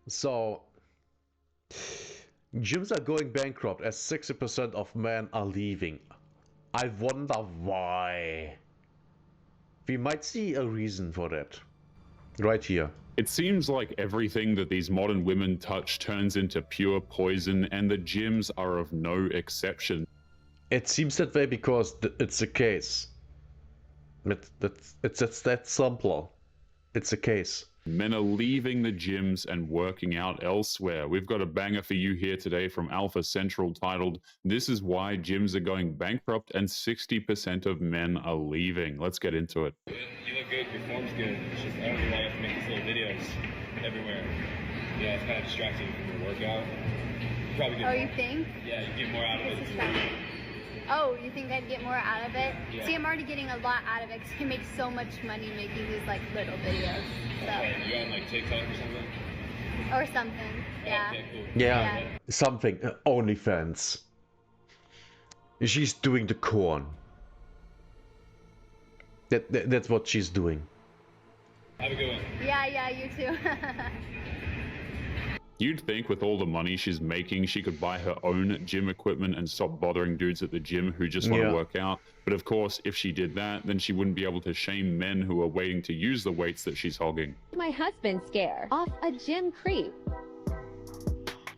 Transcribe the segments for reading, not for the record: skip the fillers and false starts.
So, gyms are going bankrupt as 60% of men are leaving. I wonder why. We might see a reason for that. Right here. It seems like everything that these modern women touch turns into pure poison, and the gyms are of no exception. It seems that way because it's the case. It's that simple. It's a case. Men are leaving the gyms and working out elsewhere. We've got a banger for you here today from Alpha Central titled, "This is Why Gyms Are Going Bankrupt and 60% of Men Are Leaving." Let's get into it. You look good, your form's good. It's just, I don't know why you have to make these little videos everywhere. Yeah, it's kind of distracting from your workout. You probably get Oh, more, you think? yeah, you get more out of it. It's distracting. Oh, you think I'd get more out of it? Yeah. See, I'm already getting a lot out of it because I make so much money making these like little videos. So. Okay, you on like TikTok or something? Or something. Yeah. Okay, cool. Yeah, Yeah. something. OnlyFans. She's doing the corn. That's what she's doing. Have a good one. Yeah, you too. You'd think with all the money she's making, she could buy her own gym equipment and stop bothering dudes at the gym who just want to work out. But of course, if she did that, then she wouldn't be able to shame men who are waiting to use the weights that she's hogging. My husband scare off a gym creep.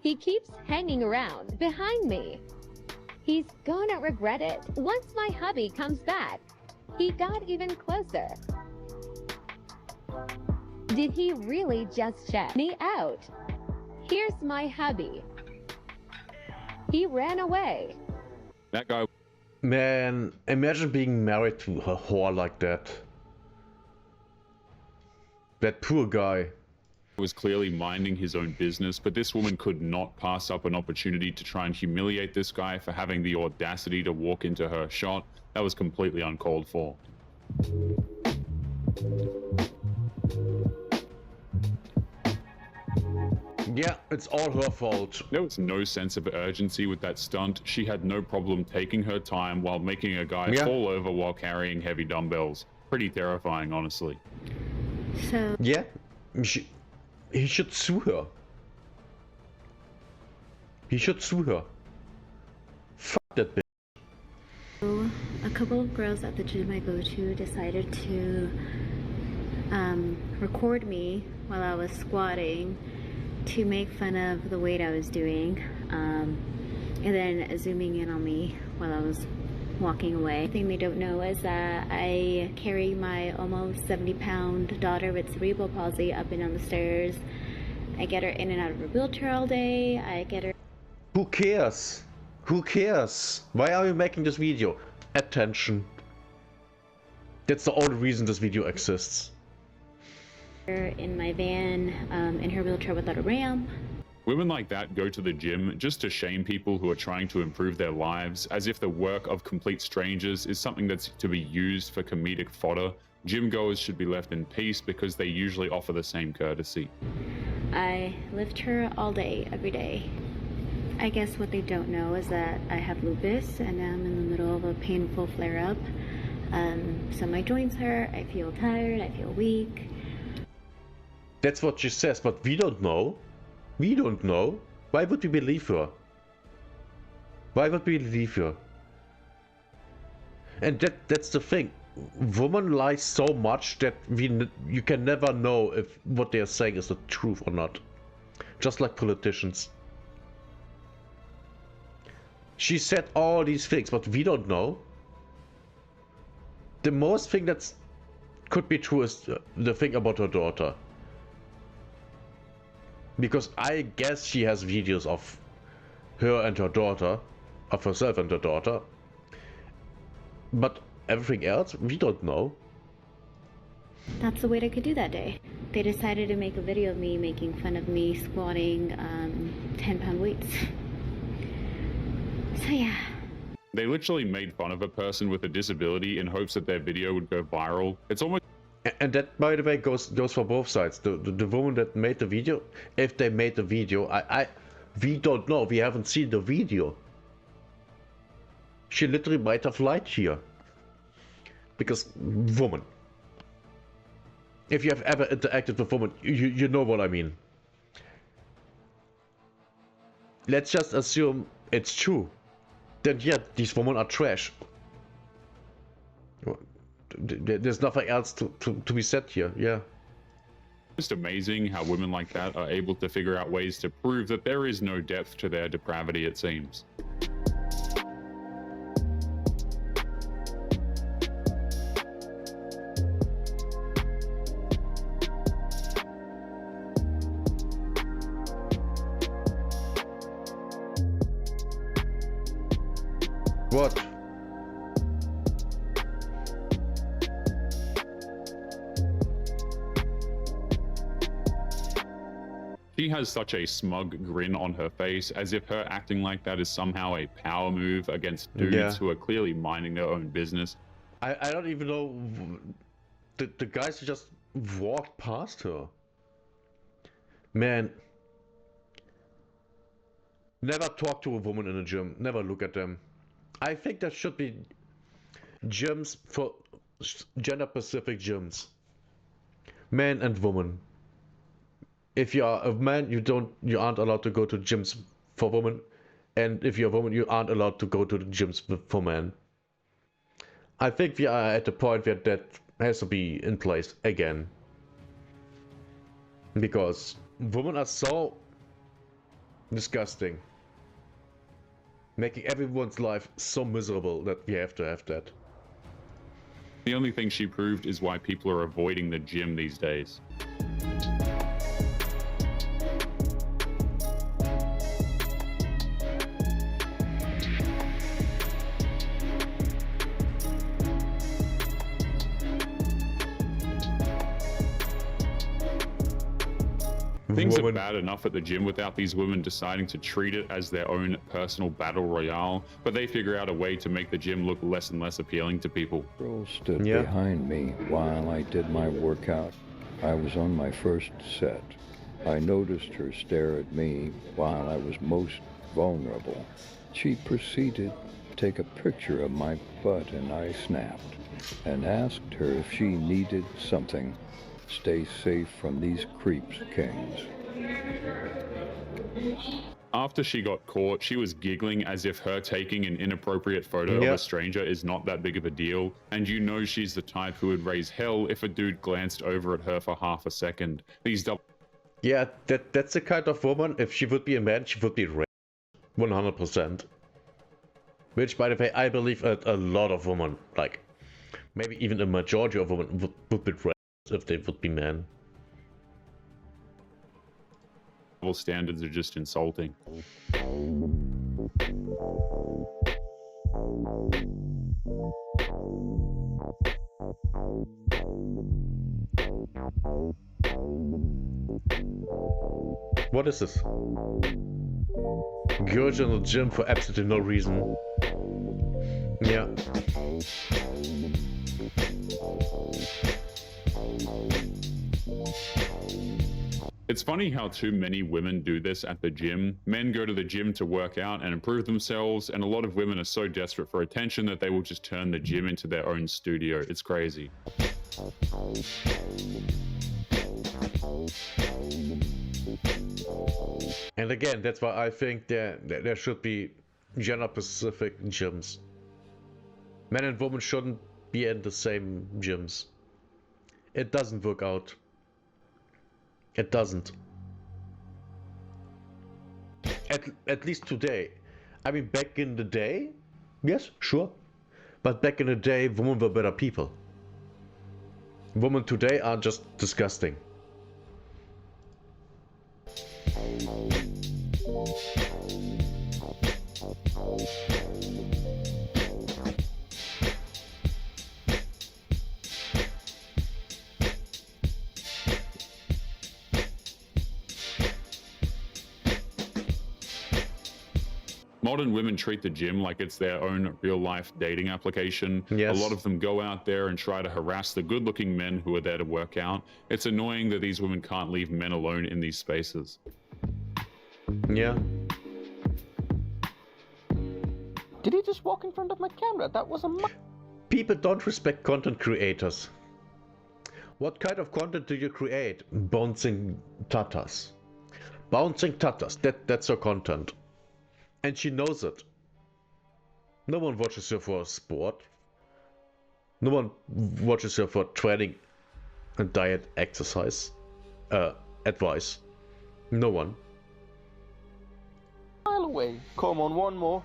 He keeps hanging around behind me. He's gonna regret it once my hubby comes back. He got even closer. Did he really just check me out? Here's my hubby. He ran away. That guy Man, imagine being married to a whore like that. That poor guy. was clearly minding his own business, but this woman could not pass up an opportunity to try and humiliate this guy for having the audacity to walk into her shot. That was completely uncalled for. Yeah, it's all her fault. There was no sense of urgency with that stunt. She had no problem taking her time while making a guy fall over while carrying heavy dumbbells. Pretty terrifying, honestly. So. Yeah, he should sue her. He should sue her. Fuck that bitch. A couple of girls at the gym I go to decided to record me while I was squatting to make fun of the weight I was doing, and then zooming in on me while I was walking away. The thing they don't know is that I carry my almost 70-pound daughter with cerebral palsy up and down the stairs. I get her in and out of her wheelchair all day. I get her. Who cares? Who cares? Why are you making this video? Attention. That's the only reason this video exists. In my van, in her wheelchair without a ramp. Women like that go to the gym just to shame people who are trying to improve their lives, as if the work of complete strangers is something that's to be used for comedic fodder. Gym goers should be left in peace because they usually offer the same courtesy. I lift her all day, every day. I guess what they don't know is that I have lupus and I'm in the middle of a painful flare-up. So my joints hurt, I feel tired, I feel weak. That's what she says, but we don't know. We don't know. Why would we believe her? Why would we believe her? And that's the thing. Women lie so much that you can never know if what they are saying is the truth or not. Just like politicians. She said all these things, but we don't know. The most thing that could be true is the thing about her daughter. Because I guess she has videos of her and her daughter, of herself and her daughter. But everything else, we don't know. That's the weight I could do that day. They decided to make a video of me making fun of me squatting 10-pound weights. So yeah. They literally made fun of a person with a disability in hopes that their video would go viral. It's almost... And that, by the way, goes for both sides. The woman that made the video, if they made the video, we don't know. We haven't seen the video. She literally might have lied here. Because woman. If you have ever interacted with women, you know what I mean. let's just assume it's true. Then yeah, these women are trash. There's nothing else to be said here, yeah. Just amazing how women like that are able to figure out ways to prove that there is no depth to their depravity, it seems. What? She has such a smug grin on her face, as if her acting like that is somehow a power move against dudes who are clearly minding their own business. I don't even know. The guys just walked past her. Man. Never talk to a woman in a gym. Never look at them. I think there should be gyms for gender-specific gyms. Man and woman. If you are a man, you aren't allowed to go to gyms for women, and if you're a woman, you aren't allowed to go to the gyms for men. I think we are at the point where that has to be in place again, because women are so disgusting, making everyone's life so miserable that we have to have that. The only thing she proved is why people are avoiding the gym these days. Things are bad enough at the gym without these women deciding to treat it as their own personal battle royale, but they figure out a way to make the gym look less and less appealing to people. Girl stood behind me while I did my workout. I was on my first set. I noticed her stare at me while I was most vulnerable. She proceeded to take a picture of my butt, and I snapped and asked her if she needed something. Stay safe from these creeps, Kings. After she got caught, she was giggling as if her taking an inappropriate photo of a stranger is not that big of a deal, and you know she's the type who would raise hell if a dude glanced over at her for half a second. These double... Yeah, that's the kind of woman, if she would be a man, she would be raped. 100%. Which, by the way, I believe a lot of women, like, maybe even a majority of women would be raped if they would be men. Standards are just insulting. What is this? Girls in the gym for absolutely no reason. Yeah. It's funny how too many women do this at the gym. Men go to the gym to work out and improve themselves, and a lot of women are so desperate for attention that they will just turn the gym into their own studio. It's crazy. And again, that's why I think there should be gender-specific gyms. Men and women shouldn't be in the same gyms. It doesn't work out. It doesn't. At least today. I mean, back in the day, yes, sure. But back in the day, women were better people. Women today are just disgusting. Modern women treat the gym like it's their own real-life dating application. Yes. A lot of them go out there and try to harass the good-looking men who are there to work out. It's annoying that these women can't leave men alone in these spaces. Yeah. Did he just walk in front of my camera? That was a... People don't respect content creators. What kind of content do you create? Bouncing tatas. Bouncing tatas, that's your content. And she knows it. No one watches her for sport. No one watches her for training and diet exercise advice. No one. Mile away. Come on, one more.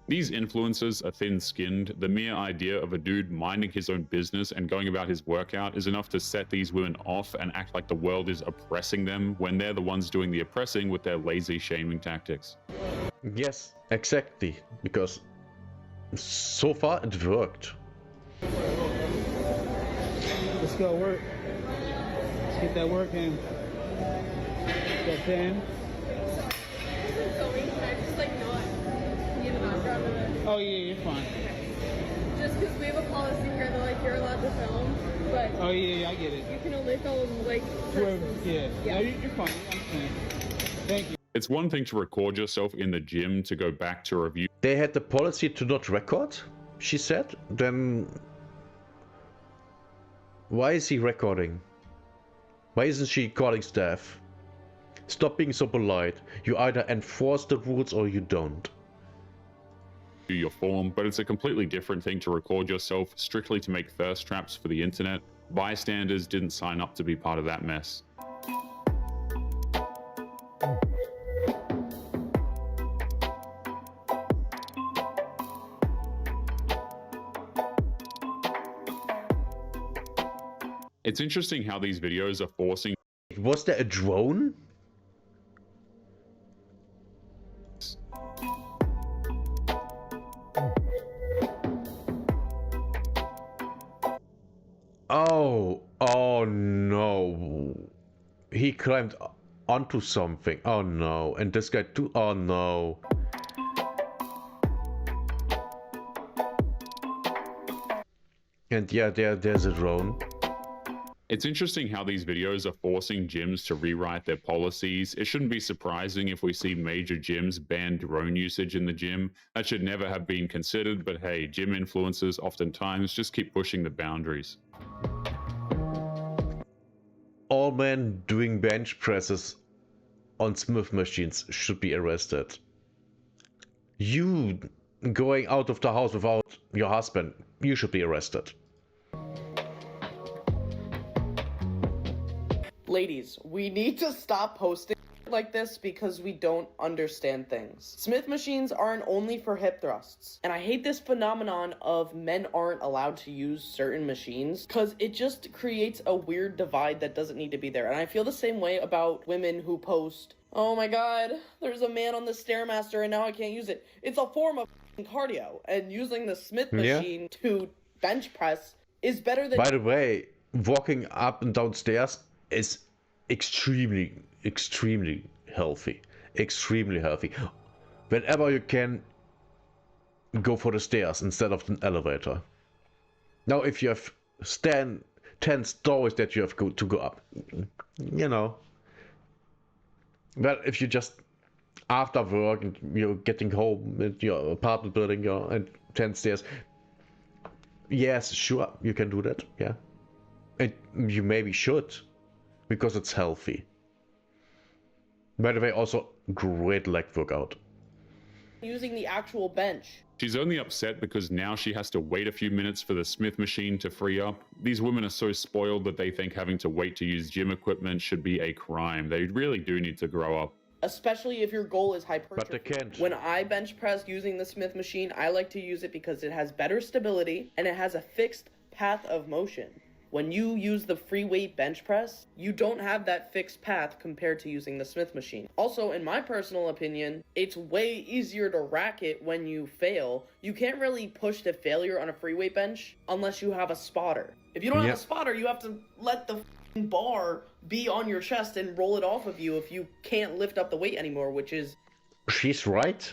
These influencers are thin-skinned. The mere idea of a dude minding his own business and going about his workout is enough to set these women off and act like the world is oppressing them when they're the ones doing the oppressing with their lazy shaming tactics. Yes, exactly. Because so far it worked. Let's go work. Let's get that work in. That pen. Oh yeah, you're fine. Just because we have a policy here that like you're allowed to film, but Oh yeah, I get it. you can only film like Whoever, persons. yeah. Yeah. No, you're fine. I understand. Thank you. It's one thing to record yourself in the gym to go back to review They had the policy to not record, she said. Then why is he recording? Why isn't she calling staff? Stop being so polite. You either enforce the rules or you don't. your form, but it's a completely different thing to record yourself strictly to make thirst traps for the internet. Bystanders didn't sign up to be part of that mess. It's interesting how these videos are forcing Was there a drone? Oh no. He climbed onto something. Oh no. And this guy too. Oh no. And yeah, there's a drone. It's interesting how these videos are forcing gyms to rewrite their policies. It shouldn't be surprising if we see major gyms ban drone usage in the gym. That should never have been considered, but hey, gym influencers oftentimes just keep pushing the boundaries. All men doing bench presses on Smith machines should be arrested. You going out of the house without your husband, you should be arrested. Ladies, we need to stop posting like this because we don't understand things. Smith machines aren't only for hip thrusts. And I hate this phenomenon of men aren't allowed to use certain machines because it just creates a weird divide that doesn't need to be there. And I feel the same way about women who post, oh my god, there's a man on the Stairmaster and now I can't use it. It's a form of cardio, and using the Smith machine to bench press is better than— By the way, walking up and down stairs is extremely healthy. Extremely healthy. Whenever you can, go for the stairs instead of an elevator. Now if you have 10 stories that you have to go up, you know. Well, if you just after work and you're getting home at your apartment building and 10 stairs, yes, sure, you can do that, yeah. And you maybe should, because it's healthy. By the way, also great leg workout. using the actual bench. She's only upset because now she has to wait a few minutes for the Smith machine to free up. These women are so spoiled that they think having to wait to use gym equipment should be a crime. They really do need to grow up. Especially if your goal is hypertrophy. But they can't. When I bench press using the Smith machine, I like to use it because it has better stability and it has a fixed path of motion. When you use the free weight bench press, you don't have that fixed path compared to using the Smith machine. Also, in my personal opinion, it's way easier to rack it when you fail. You can't really push to failure on a free weight bench unless you have a spotter. If you don't have a spotter, you have to let the bar be on your chest and roll it off of you if you can't lift up the weight anymore, which is... She's right.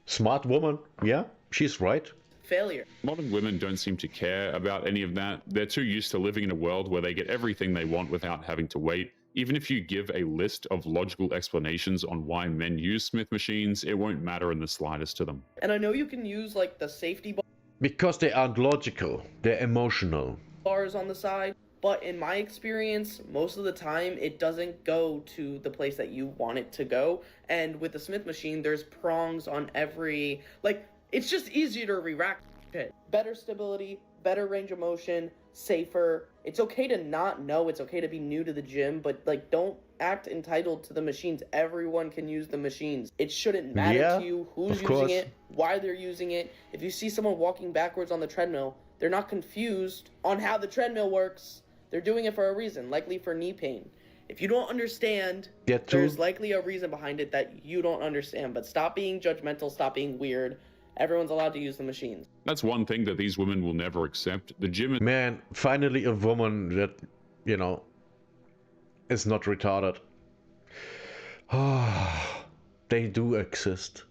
Smart woman. Yeah, she's right. failure. Modern women don't seem to care about any of that. They're too used to living in a world where they get everything they want without having to wait. Even if you give a list of logical explanations on why men use Smith machines, it won't matter in the slightest to them. And I know you can use like the safety Because they aren't logical, they're emotional. bars on the side, but in my experience, most of the time, it doesn't go to the place that you want it to go. And with the Smith machine, there's prongs on every, like, it's just easier to re-rack it. Better stability, better range of motion, safer. It's okay to not know, it's okay to be new to the gym, but, like, don't act entitled to the machines. Everyone can use the machines. It shouldn't matter to you who's using it, why they're using it. If you see someone walking backwards on the treadmill, they're not confused on how the treadmill works. They're doing it for a reason, likely for knee pain. If you don't understand, there's likely a reason behind it that you don't understand. But stop being judgmental, stop being weird. Everyone's allowed to use the machines. That's one thing that these women will never accept. The gym... Man, finally a woman that, you know, is not retarded. They do exist.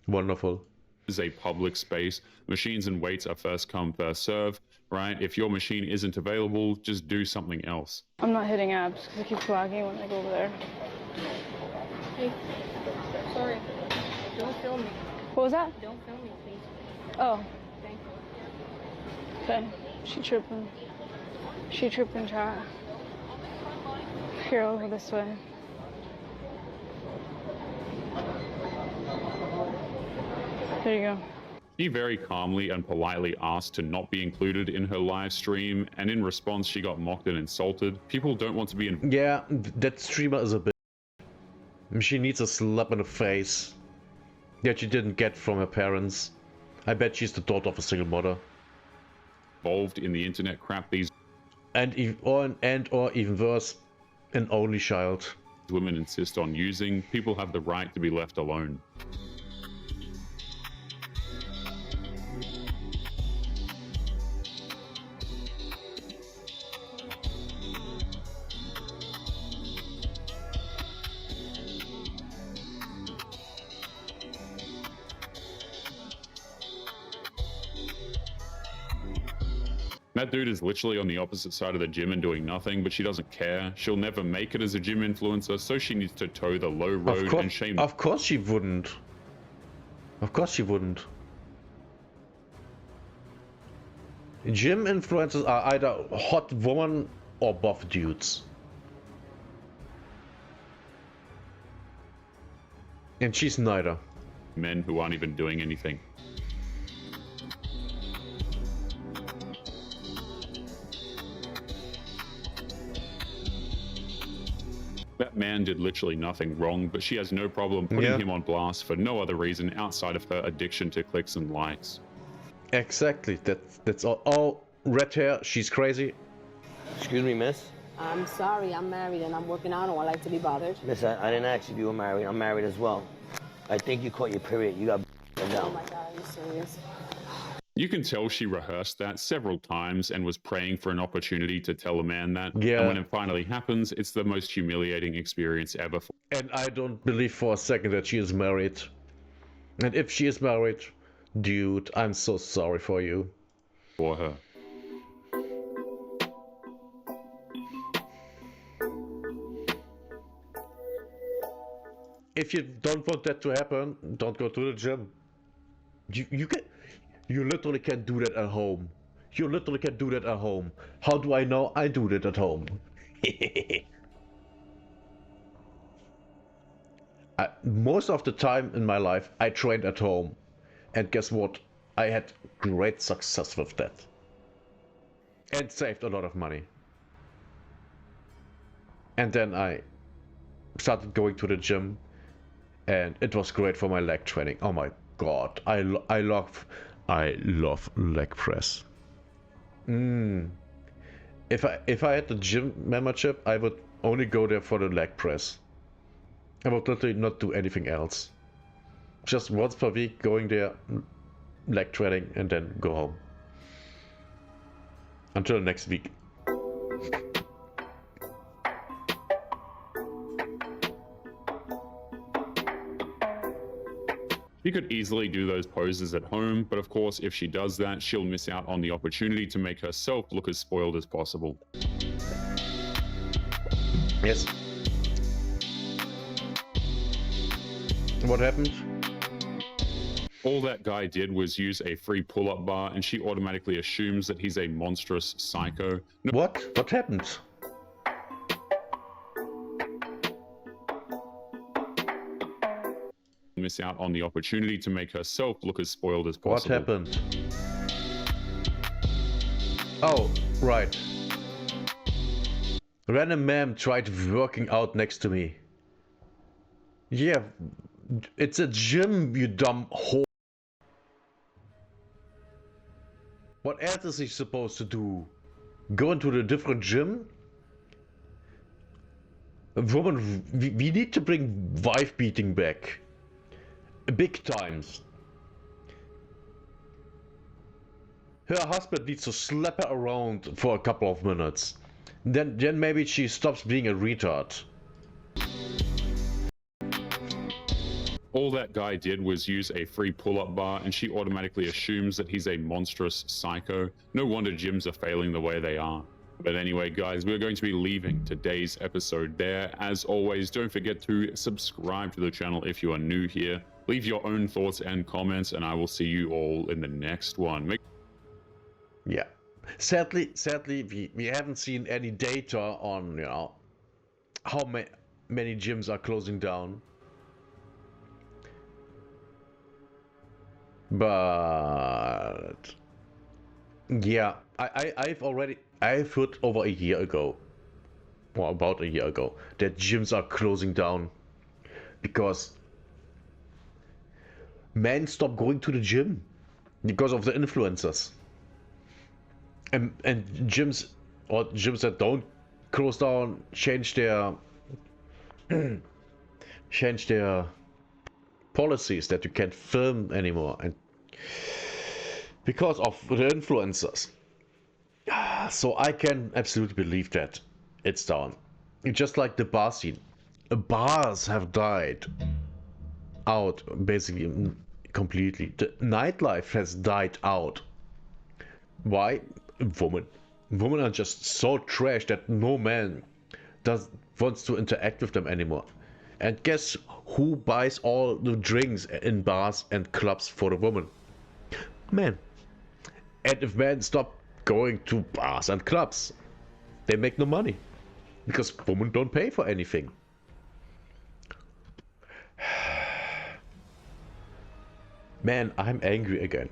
Wonderful. Is a public space. Machines and weights are first come, first serve, right? If your machine isn't available, just do something else. I'm not hitting abs because it keeps lagging when I go over there. Hey, sorry. Don't film me. What was that? Don't film me, please. Oh. Thank you. Okay. She tripping. She tripping, chat. Here, over this way. There you go. She very calmly and politely asked to not be included in her live stream, and in response she got mocked and insulted. People don't want to be in... Yeah, that streamer is a bit... She needs a slap in the face that she didn't get from her parents. I bet she's the daughter of a single mother. Involved in the internet crap these... or even worse, an only child. Women insist on using. People have the right to be left alone. That dude is literally on the opposite side of the gym and doing nothing, but she doesn't care. She'll never make it as a gym influencer, so she needs to toe the low road and shame... Of course she wouldn't. Of course she wouldn't. Gym influencers are either hot women or buff dudes. And she's neither. Men who aren't even doing anything. That man did literally nothing wrong, but she has no problem putting him on blast for no other reason outside of her addiction to clicks and likes. Exactly, that's all. Oh, red hair, she's crazy. Excuse me, miss? I'm sorry, I'm married and I'm working out. I don't like to be bothered. Miss, I didn't ask if you were married. I'm married as well. I think you caught your period. You got down. Oh my God, are you serious? You can tell she rehearsed that several times and was praying for an opportunity to tell a man that. Yeah. And when it finally happens, it's the most humiliating experience ever. And I don't believe for a second that she is married. And if she is married, dude, I'm so sorry for you. For her. If you don't want that to happen, don't go to the gym. You literally can't do that at home. You literally can't do that at home. How do I know? I do that at home. Most of the time in my life, I trained at home. And guess what? I had great success with that. And saved a lot of money. And then I started going to the gym. And it was great for my leg training. Oh my God. I love leg press. If I had the gym membership, I would only go there for the leg press. I would literally not do anything else. Just once per week, going there, leg training, and then go home. Until next week. She could easily do those poses at home, but of course, if she does that, she'll miss out on the opportunity to make herself look as spoiled as possible. Yes. What happened? All that guy did was use a free pull-up bar, and she automatically assumes that he's a monstrous psycho. What? What happened? Miss out on the opportunity to make herself look as spoiled as possible. What happened? Oh, right. Random man tried working out next to me. Yeah, it's a gym, you dumb whore. What else is he supposed to do? Go into the different gym? Woman, we need to bring wife beating back. Big times. Her husband needs to slap her around for a couple of minutes. Then maybe she stops being a retard. All that guy did was use a free pull-up bar, and she automatically assumes that he's a monstrous psycho. No wonder gyms are failing the way they are. But anyway, guys, we're going to be leaving today's episode there. As always, don't forget to subscribe to the channel if you are new here. Leave your own thoughts and comments, and I will see you all in the next one. Yeah. Sadly, we haven't seen any data on, you know, how many gyms are closing down. But yeah, I've heard over a year ago, or about a year ago, that gyms are closing down because men stop going to the gym because of the influencers. And gyms that don't close down change their policies that you can't film anymore, and because of the influencers. So I can absolutely believe that it's down. Just like the bar scene. Bars have died out basically completely. The nightlife has died out. Why? Women are just so trash that no man wants to interact with them anymore. And guess who buys all the drinks in bars and clubs for the woman? Men. And if men stop going to bars and clubs, they make no money. Because women don't pay for anything. Man, I'm angry again.